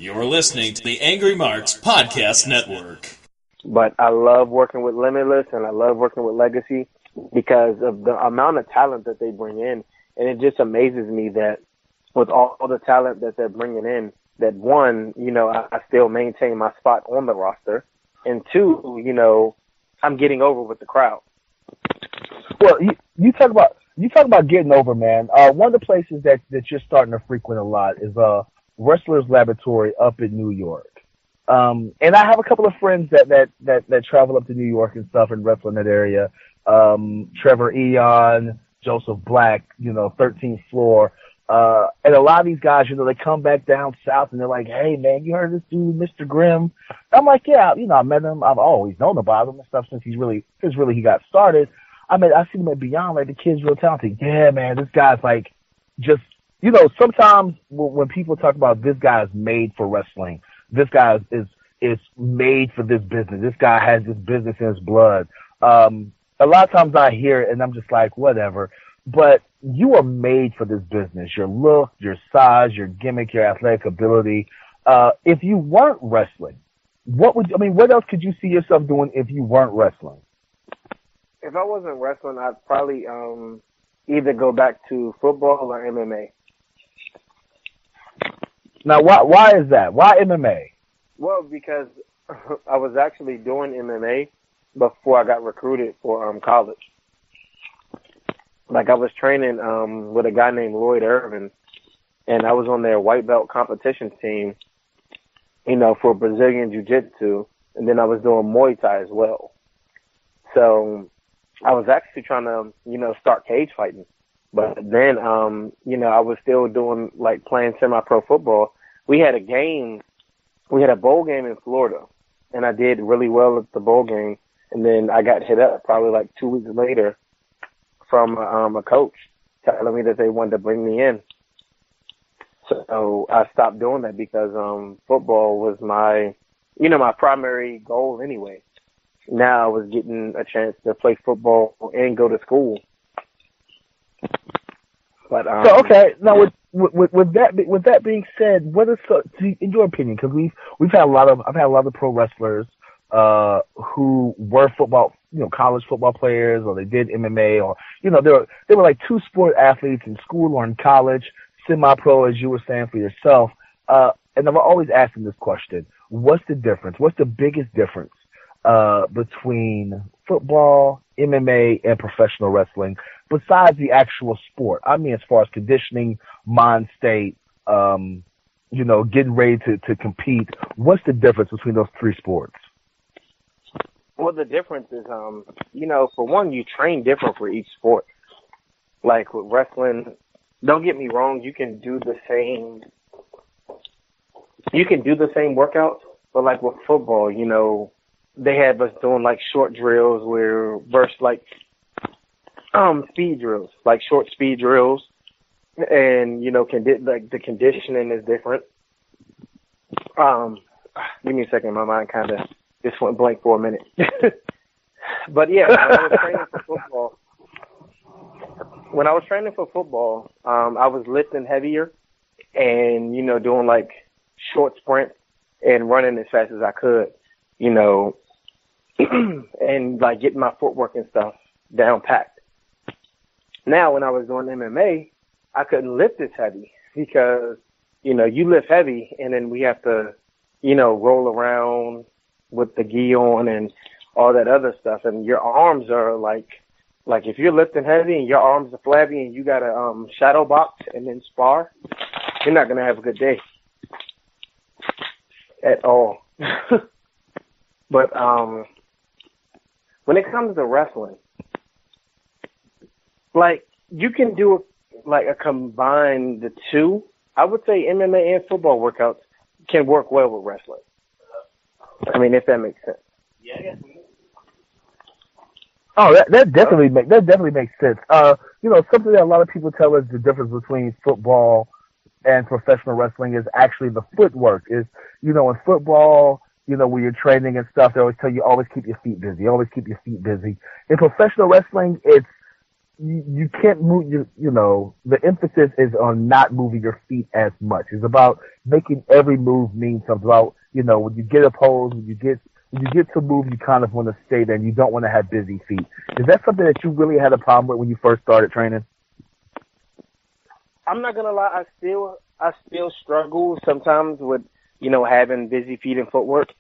You're listening to the Angry Marks Podcast Network. But I love working with Limitless and I love working with Legacy because of the amount of talent that they bring in. And it just amazes me that with all the talent that they're bringing in, that one, I still maintain my spot on the roster. And two, I'm getting over with the crowd. Well, you talk about getting over, man. One of the places that you're starting to frequent a lot is Wrestler's Laboratory up in New York. And I have a couple of friends that travel up to New York and stuff and wrestle in that area. Trevor Eon, Joseph Black, 13th floor. And a lot of these guys, they come back down south and they're like, hey, man, you heard this dude, Mr. Grimm? I'm like, yeah, I met him. I've always known about him and stuff since he got started. I seen him at Beyond, like, the kid's real talented. Yeah, man, this guy's like, just, sometimes when people talk about this guy is made for wrestling, this guy is made for this business. This guy has this business in his blood. A lot of times I hear it and I'm just like, whatever. But you are made for this business. Your look, your size, your gimmick, your athletic ability. If you weren't wrestling, what else could you see yourself doing if you weren't wrestling? If I wasn't wrestling, I'd probably either go back to football or MMA. Now, why is that? Why MMA? Well, because I was actually doing MMA before I got recruited for college. Like, I was training with a guy named Lloyd Irvin, and I was on their white belt competition team, for Brazilian Jiu-Jitsu, and then I was doing Muay Thai as well. So I was actually trying to, start cage fighting. But then, I was still doing, like, playing semi-pro football. We had a bowl game in Florida, and I did really well at the bowl game. And then I got hit up probably like 2 weeks later from a coach telling me that they wanted to bring me in. So I stopped doing that because football was my primary goal anyway. Now I was getting a chance to play football and go to school. But so okay, now with that being said, what is in your opinion? Because I've had a lot of pro wrestlers who were football, college football players, or they did MMA, or they were like two sport athletes in school or in college, semi-pro, as you were saying for yourself. And I'm always asking this question: what's the difference? What's the biggest difference between football, MMA, and professional wrestling, besides the actual sport? I mean, as far as conditioning, mind state, getting ready to compete. What's the difference between those three sports? Well, the difference is, for one, you train different for each sport. Like with wrestling, don't get me wrong, you can do the same workouts, but like with football, they have us doing like short drills versus like speed drills, like short speed drills, and like the conditioning is different. Give me a second, my mind kind of just went blank for a minute. But yeah, when I was training for football, I was lifting heavier and doing like short sprints and running as fast as I could, and like getting my footwork and stuff down packed. Now, when I was doing MMA, I couldn't lift as heavy because, you lift heavy and then we have to, roll around with the gi on and all that other stuff. And your arms are like if you're lifting heavy and your arms are flabby and you got to shadow box and then spar, you're not going to have a good day at all. But when it comes to wrestling, like, you can do a combine the two. I would say MMA and football workouts can work well with wrestling. I mean, if that makes sense. Yeah. Oh, that definitely makes sense. Something that a lot of people tell us the difference between football and professional wrestling is actually the footwork. Is in football, when you're training and stuff, they always tell you always keep your feet busy. Always keep your feet busy. In professional wrestling, it's you can't move the emphasis is on not moving your feet as much. It's about making every move mean something. About, when you get a pose, when you get to move, you kind of want to stay there and you don't want to have busy feet. Is that something that you really had a problem with when you first started training? I'm not gonna lie, I still struggle sometimes with, having busy feet and footwork.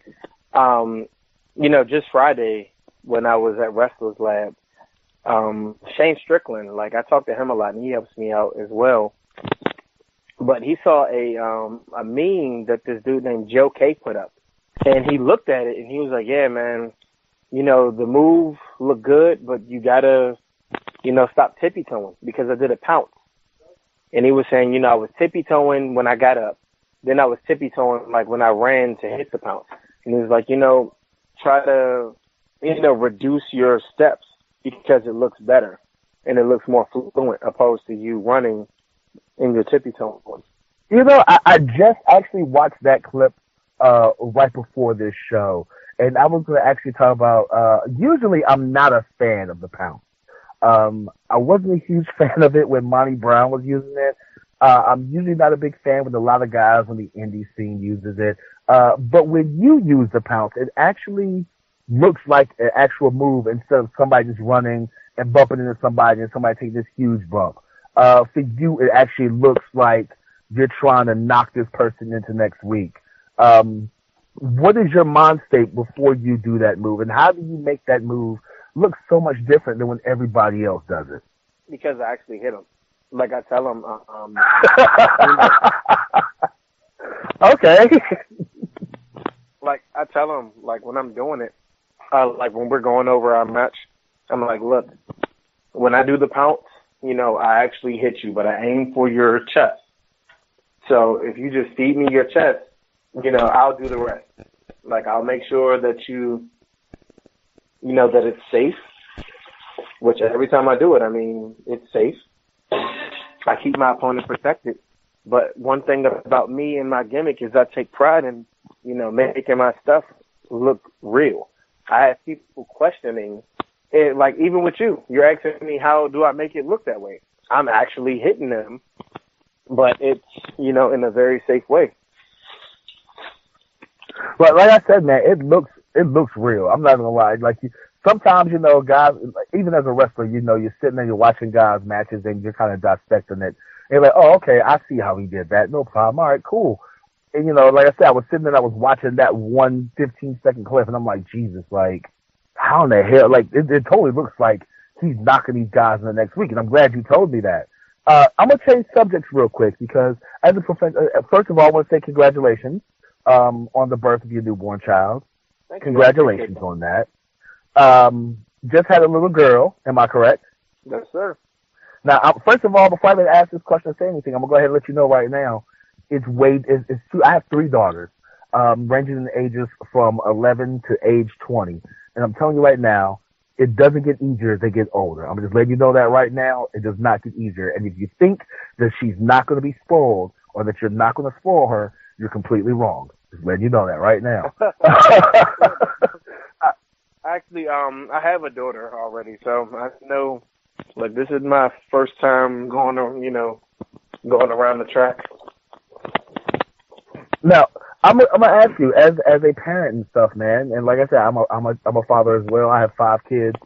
Just Friday when I was at Wrestler's Lab, Shane Strickland, like I talk to him a lot and he helps me out as well. But he saw a meme that this dude named Joe K put up. And he looked at it and he was like, yeah, man, the move looked good, but you gotta, stop tippy-toeing, because I did a pounce. And he was saying, I was tippy-toeing when I got up. Then I was tippy-toeing, like, when I ran to hit the pounce. And he was like, try to, reduce your steps because it looks better and it looks more fluent opposed to you running in your tippy-toeing. I just actually watched that clip right before this show. And I was going to actually talk about, usually I'm not a fan of the pounce. I wasn't a huge fan of it when Monty Brown was using it. I'm usually not a big fan when a lot of guys on the indie scene uses it. But when you use the pounce, it actually looks like an actual move instead of somebody just running and bumping into somebody and somebody taking this huge bump. For you, it actually looks like you're trying to knock this person into next week. What is your mind state before you do that move, and how do you make that move look so much different than when everybody else does it? Because I actually hit them. Like I tell them, okay. Like I tell them, like when I'm doing it, like when we're going over our match, I'm like, look, when I do the pounce, I actually hit you, but I aim for your chest. So if you just feed me your chest, I'll do the rest. Like I'll make sure that that it's safe, which every time I do it, it's safe. I keep my opponent protected. But one thing about me and my gimmick is I take pride in, making my stuff look real. I have people questioning it, like even with you. You're asking me, how do I make it look that way? I'm actually hitting them, but it's, in a very safe way. But like I said, man, it looks real. I'm not gonna lie. Like sometimes, guys, even as a wrestler, you're sitting there, you're watching guys' matches, and you're kind of dissecting it. And you're like, oh, okay, I see how he did that. No problem. All right, cool. And like I said, I was sitting there, I was watching that 15-second clip, and I'm like, Jesus, like, how in the hell? Like, it totally looks like he's knocking these guys in the next week. And I'm glad you told me that. I'm gonna change subjects real quick because as a professor, first of all, I want to say congratulations on the birth of your newborn child. Congratulations on that. Just had a little girl. Am I correct? Yes, sir. Now, first of all, before I even ask this question or say anything, I'm gonna go ahead and let you know right now. It's two. I have 3 daughters, ranging in ages from 11 to age 20, and I'm telling you right now, it doesn't get easier as they get older. I'm just letting you know that right now. It does not get easier. And if you think that she's not going to be spoiled or that you're not going to spoil her, you're completely wrong. Just letting you know that right now. Actually, I have a daughter already, so I know, like, this is my first time going around the track. Now, I'm gonna ask you, as a parent and stuff, man, and like I said, I'm a father as well. I have 5 kids.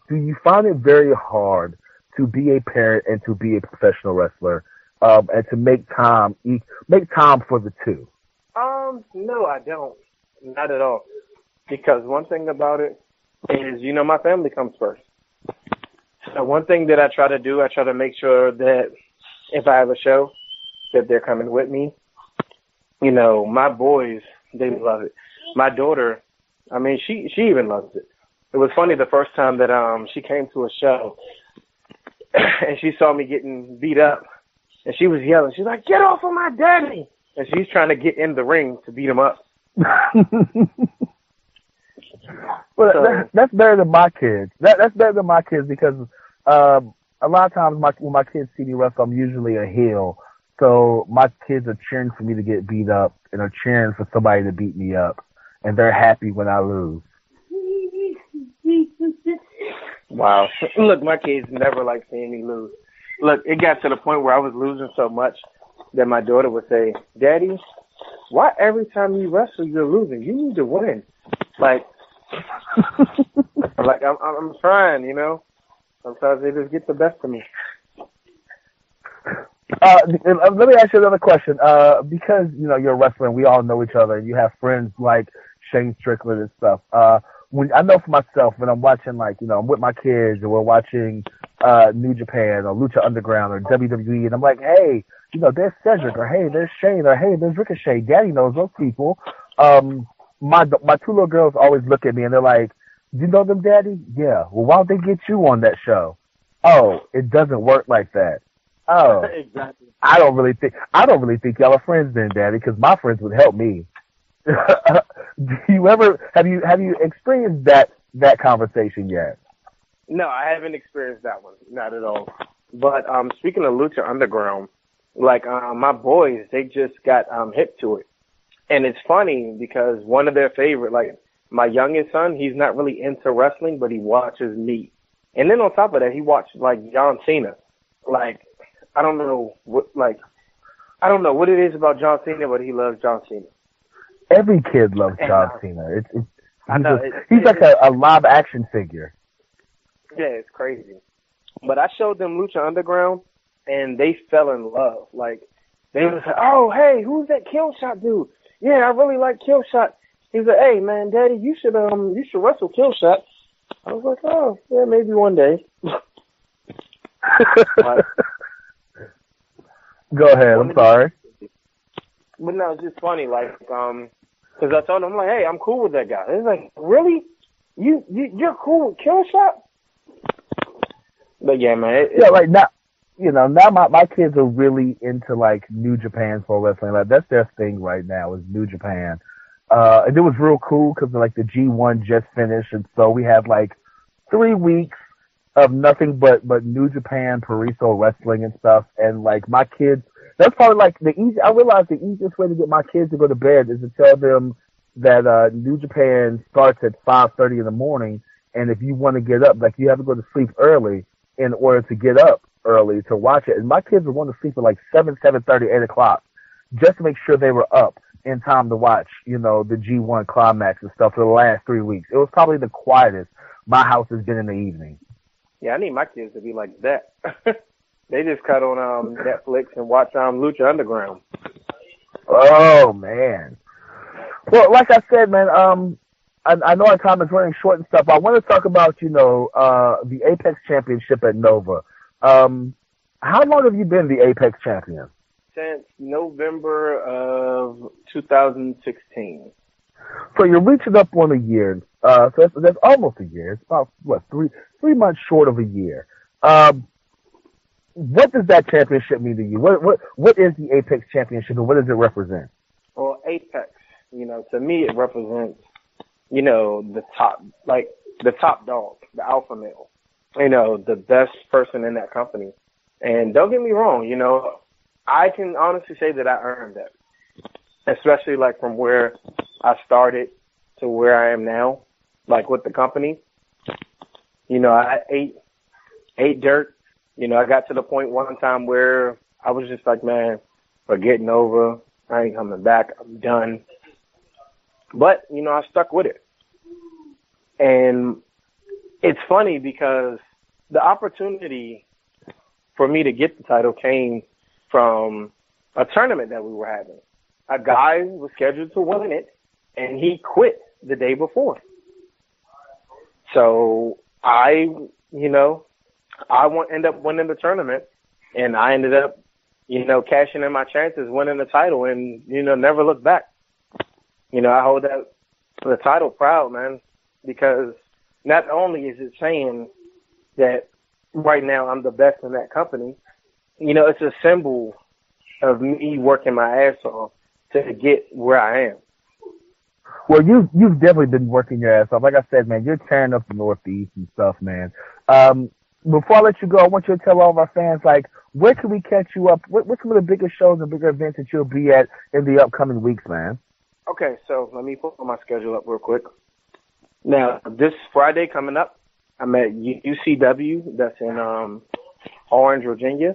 Do you find it very hard to be a parent and to be a professional wrestler, and to make time for the two? No, I don't. Not at all. Because one thing about it is, my family comes first. So one thing that I try to do, I try to make sure that if I have a show, that they're coming with me. My boys, they love it. My daughter, she even loves it. It was funny the first time that she came to a show and she saw me getting beat up and she was yelling. She's like, "Get off of my daddy!" And she's trying to get in the ring to beat him up. Well, that's better than my kids. That's better than my kids because a lot of times when my kids see me wrestle, I'm usually a heel. So my kids are cheering for me to get beat up and are cheering for somebody to beat me up. And they're happy when I lose. Wow. Look, my kids never like seeing me lose. Look, it got to the point where I was losing so much that my daughter would say, "Daddy, why every time you wrestle you're losing? You need to win." Like, I'm trying, you know. Sometimes they just get the best of me. Let me ask you another question. Because you're a wrestler, and we all know each other, and you have friends like Shane Strickland and stuff. When I know for myself, when I'm watching, I'm with my kids, and we're watching New Japan or Lucha Underground or WWE, and I'm like, hey, there's Cedric, or hey, there's Shane, or hey, there's Ricochet. Daddy knows those people. My two little girls always look at me and they're like, "Do you know them, Daddy?" "Yeah." "Well, why don't they get you on that show?" "Oh, it doesn't work like that." "Oh, Exactly. I don't really think y'all are friends then, Daddy, because my friends would help me." Do you ever have you experienced that conversation yet? No, I haven't experienced that one. Not at all. But speaking of Lucha Underground, my boys, they just got hip to it. And it's funny because one of their favorite, my youngest son, he's not really into wrestling, but he watches me. And then on top of that, he watched John Cena. I don't know what it is about John Cena, but he loves John Cena. Every kid loves John Cena. He's like a live action figure. Yeah, it's crazy. But I showed them Lucha Underground, and they fell in love. They was like, "Oh, hey, who's that Killshot dude? Yeah, I really like Killshot." He's like, "Hey, man, Daddy, you should wrestle Killshot." I was like, "Oh, yeah, maybe one day." Go ahead. I'm sorry. But no, it's just funny, because I told him, "Hey, I'm cool with that guy." He's like, "Really? You're cool with Killshot?" But yeah, man. Now my kids are really into New Japan Pro Wrestling. That's their thing right now is New Japan. And it was real cool because the G1 just finished, and so we had 3 weeks of nothing but New Japan Pariso wrestling and stuff. And my kids, that's probably I realized the easiest way to get my kids to go to bed is to tell them that New Japan starts at 5:30 in the morning, and if you want to get up, you have to go to sleep early in order to get up early to watch it. And my kids would want to sleep at 7:30, 8 o'clock, just to make sure they were up in time to watch, the G1 climax and stuff for the last 3 weeks. It was probably the quietest my house has been in the evening. Yeah, I need my kids to be like that. They just cut on Netflix and watch Lucha Underground. Oh, man. Well, like I said, man, I know our time is running short and stuff. I want to talk about, the Apex Championship at Nova. How long have you been the Apex champion? Since November of 2016. So you're reaching up on a year. So that's almost a year. It's about, 3 months short of a year. What does that championship mean to you? What is the Apex Championship and what does it represent? Well, Apex, to me it represents, the top dog, the alpha male, the best person in that company. And don't get me wrong, I can honestly say that I earned that, especially from where I started to where I am now, with the company. I ate dirt. I got to the point one time where I was just like, man, forgetting over. I ain't coming back. I'm done. But, I stuck with it. And it's funny because the opportunity for me to get the title came from a tournament that we were having. A guy was scheduled to win it, and he quit the day before. So I end up winning the tournament, and I ended up, cashing in my chances, winning the title, and, never look back. I hold the title proud, man, because not only is it saying that right now I'm the best in that company, it's a symbol of me working my ass off to get where I am. Well, you've definitely been working your ass off. Like I said, man, you're tearing up the Northeast and stuff, man. Before I let you go, I want you to tell all of our fans, where can we catch you up? What's some of the biggest shows and bigger events that you'll be at in the upcoming weeks, man? Okay, so let me pull my schedule up real quick. Now, this Friday coming up, I'm at UCW. That's in Orange, Virginia.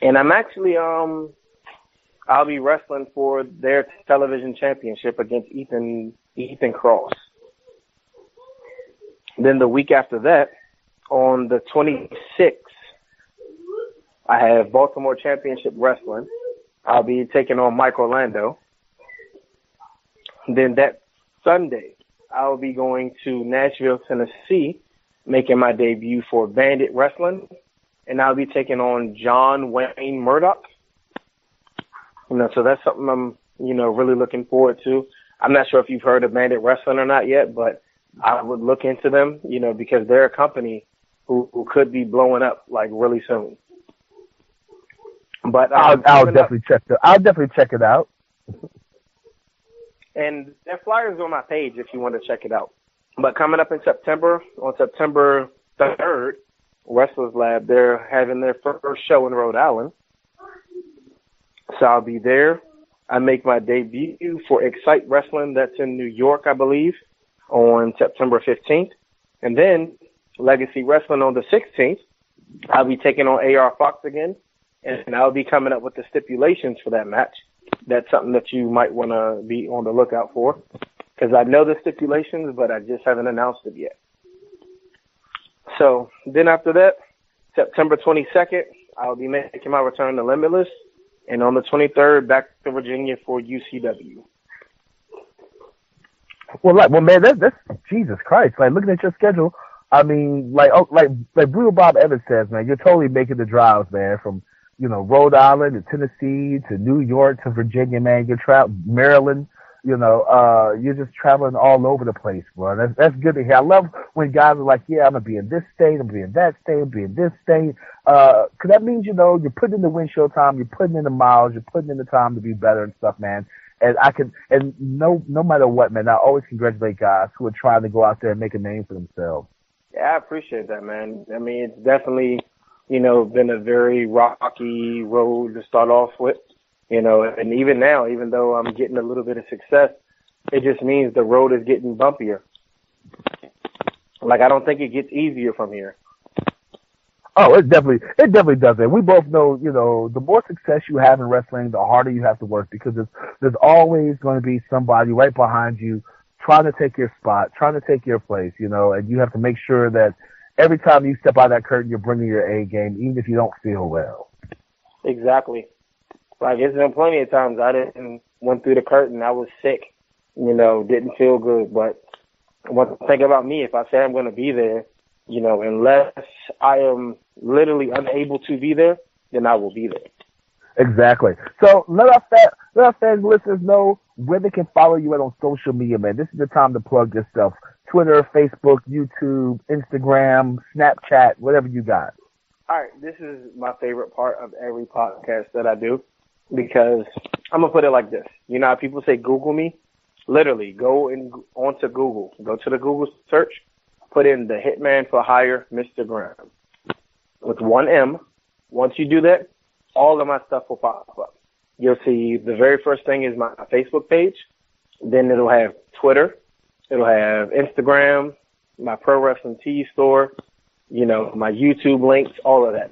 And I'm actually I'll be wrestling for their television championship against Ethan Cross. Then the week after that, on the 26th, I have Baltimore Championship Wrestling. I'll be taking on Mike Orlando. Then that Sunday, I'll be going to Nashville, Tennessee, making my debut for Bandit Wrestling. And I'll be taking on John Wayne Murdoch. So that's something I'm, really looking forward to. I'm not sure if you've heard of Bandit Wrestling or not yet, but I would look into them, because they're a company who could be blowing up like really soon. But I'll definitely check it out. And their flyers on my page if you want to check it out. But coming up in September, on September 3rd, Wrestlers Lab, they're having their first show in Rhode Island. So I'll be there. I make my debut for Excite Wrestling. That's in New York, I believe, on September 15th. And then Legacy Wrestling on the 16th. I'll be taking on AR Fox again. And I'll be coming up with the stipulations for that match. That's something that you might want to be on the lookout for. Because I know the stipulations, but I just haven't announced it yet. So then after that, September 22nd, I'll be making my return to Limitless. And on the 23rd, back to Virginia for UCW. Well, man, that's Jesus Christ. Like, looking at your schedule, I mean, like Brutal Bob Evans says, man, you're totally making the drives, man, from, Rhode Island to Tennessee to New York to Virginia, man. You're Maryland, you're just traveling all over the place, bro. That's good to hear. I love when guys are like, yeah, I'm going to be in this state, I'm going to be in that state, I'm going to be in this state. Cause that means, you're putting in the windshield time, you're putting in the miles, you're putting in the time to be better and stuff, man. And no matter what, man, I always congratulate guys who are trying to go out there and make a name for themselves. Yeah, I appreciate that, man. I mean, it's definitely, been a very rocky road to start off with, and even now, even though I'm getting a little bit of success, it just means the road is getting bumpier. Like, I don't think it gets easier from here. Oh, it definitely doesn't. We both know, the more success you have in wrestling, the harder you have to work, because there's always going to be somebody right behind you trying to take your spot, trying to take your place, and you have to make sure that every time you step out of that curtain, you're bringing your A game, even if you don't feel well. Exactly. Like, it's been plenty of times I didn't went through the curtain. I was sick, didn't feel good. But one thing about me, if I say I'm going to be there, unless I am literally unable to be there, then I will be there. Exactly. So let our fans, listeners know where they can follow you at on social media, man. This is the time to plug yourself. Twitter, Facebook, YouTube, Instagram, Snapchat, whatever you got. All right, this is my favorite part of every podcast that I do, because I'm going to put it like this. You know how people say Google me? Literally, go onto Google. Go to the Google search, put in the Hitman for Hire, Mr. Graham, with one M. Once you do that, all of my stuff will pop up. You'll see the very first thing is my Facebook page. Then it'll have Twitter. It'll have Instagram, my Pro Wrestling Tee store, my YouTube links, all of that.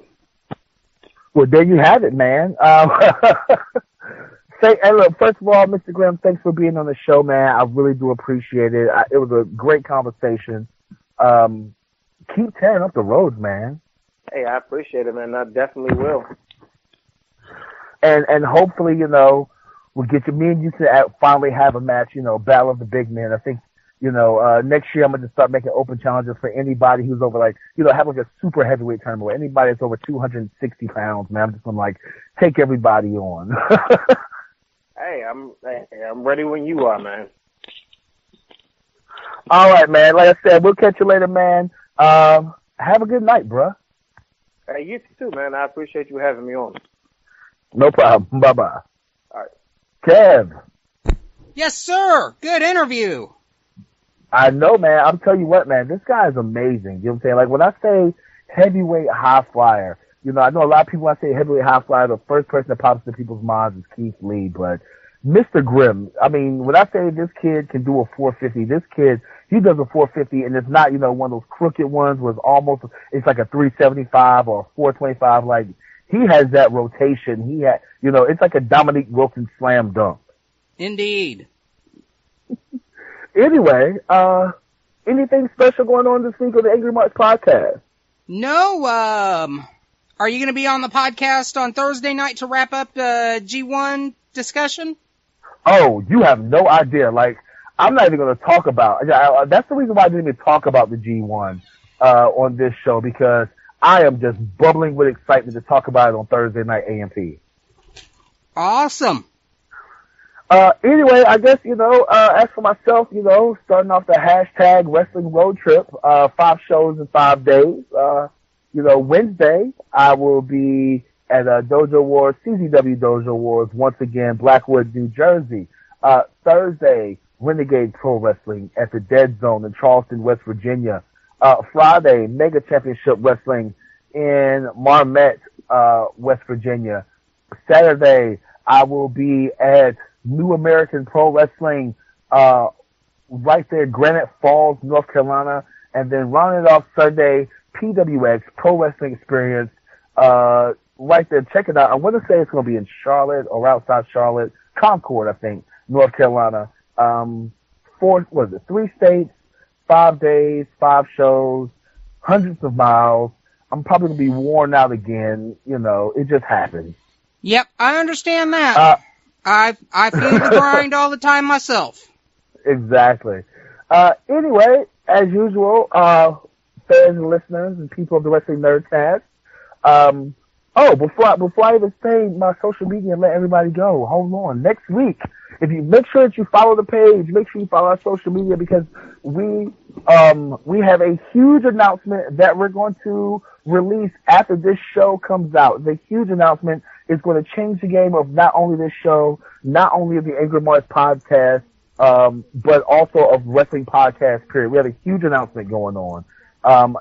Well, there you have it, man. Look, first of all, Mr. Graham, thanks for being on the show, man. I really do appreciate it. It was a great conversation. Keep tearing up the roads, man. Hey, I appreciate it, man. I definitely will. And hopefully, we'll get you. Me and you to finally have a match, Battle of the Big Men. I think, next year I'm going to start making open challenges for anybody who's over, have like a super heavyweight tournament where anybody that's over 260 pounds, man. I'm just going to, take everybody on. Hey, I'm ready when you are, man. All right, man. Like I said, we'll catch you later, man. Have a good night, bruh. Hey, you too, man. I appreciate you having me on. No problem. Bye-bye. All right. Kev. Yes, sir. Good interview. I know, man. I'm telling you what, man. This guy is amazing. You know what I'm saying? Like, when I say heavyweight high flyer, I know a lot of people, when I say heavyweight high flyer, the first person that pops into people's minds is Keith Lee, but Mr. Grimm. I mean, when I say this kid can do a 450, this kid, he does a 450, and it's not, one of those crooked ones where it's like a 375 or a 425. Like, he has that rotation. It's like a Dominique Wilkins slam dunk. Indeed. Anyway, anything special going on this week on the Angry Marks podcast? No, are you going to be on the podcast on Thursday night to wrap up the G1 discussion? Oh, you have no idea. Like, I'm not even going to talk about. That's the reason why I didn't even talk about the G1 on this show, because I am just bubbling with excitement to talk about it on Thursday night AMP. Awesome. Anyway, I guess, as for myself, starting off the hashtag wrestling road trip, 5 shows in 5 days. Wednesday, I will be at Dojo Wars, CZW Dojo Wars, once again, Blackwood, New Jersey. Thursday, Renegade Pro Wrestling at the Dead Zone in Charleston, West Virginia. Friday, Mega Championship Wrestling in Marmette, West Virginia. Saturday, I will be at New American Pro Wrestling, right there, Granite Falls, North Carolina. And then rounding it off Sunday, PWX, Pro Wrestling Experience, right there. Check it out. I want to say it's going to be in Charlotte or outside Charlotte, Concord, I think, North Carolina. 3 states, 5 days, 5 shows, hundreds of miles. I'm probably going to be worn out again. It just happens. Yep, I understand that. I feel the grind all the time myself. Exactly. Anyway, as usual, fans and listeners and people of the Wrestling Nerdcast. Before I even say my social media and let everybody go, hold on. Next week, if you make sure that you follow the page, make sure you follow our social media, because we have a huge announcement that we're going to release after this show comes out. The huge announcement is going to change the game of not only this show, not only of the Angry Marks podcast, but also of wrestling podcast, period. We have a huge announcement going on.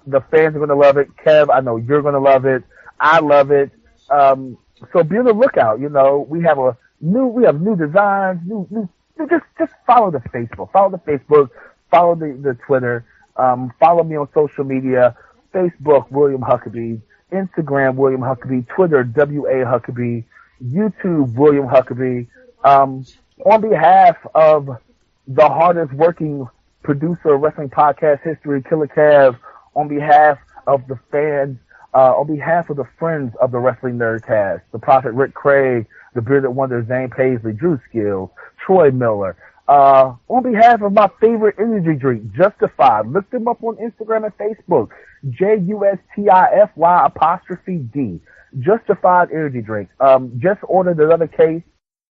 The fans are going to love it. Kev, I know you're going to love it. I love it. So be on the lookout. We have new designs, just follow the Facebook. Follow the Twitter. Follow me on social media. Facebook, William Huckaby. Instagram, William Huckaby. Twitter, W.A. Huckaby. YouTube, William Huckaby. On behalf of the hardest working producer of wrestling podcast history, Killer Kev, on behalf of the fans, on behalf of the friends of the Wrestling Nerdcast, the Prophet Rick Craig, the Bearded Wonder Zane Paisley, Drew Skills, Troy Miller, on behalf of my favorite energy drink, Justified. Look them up on Instagram and Facebook, JUSTIFY''D, Justified energy drink. Just ordered another case.